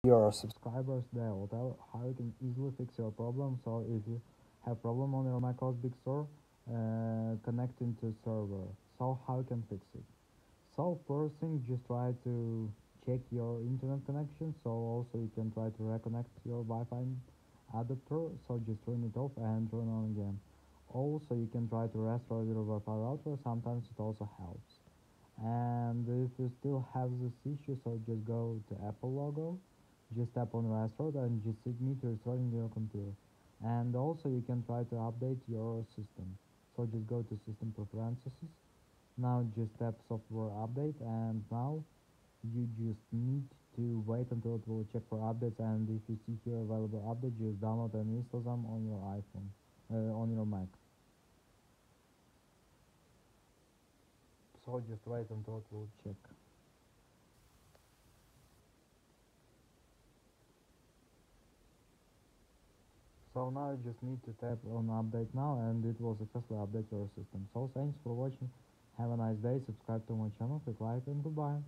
your subscribers. They will tell how you can easily fix your problem. So if you have problem on your macOS Big Sur connecting to server, so how you can fix it? So first thing, just try to check your internet connection. So also you can try to reconnect your Wi-Fi adapter. So just turn it off and turn on again. Also you can try to restore your Wi-Fi router. Sometimes it also helps. And if you still have this issue, so just go to Apple logo, just tap on restore and just submit restoring your computer. And also you can try to update your system. So just go to system preferences. Now just tap software update, and now you just need to wait until it will check for updates, and if you see here available update, just download and install them on your iPhone, on your Mac. So just wait until it will check. So now you just need to tap on update now, and it will successfully update your system. So thanks for watching, have a nice day, subscribe to my channel, click like, and goodbye.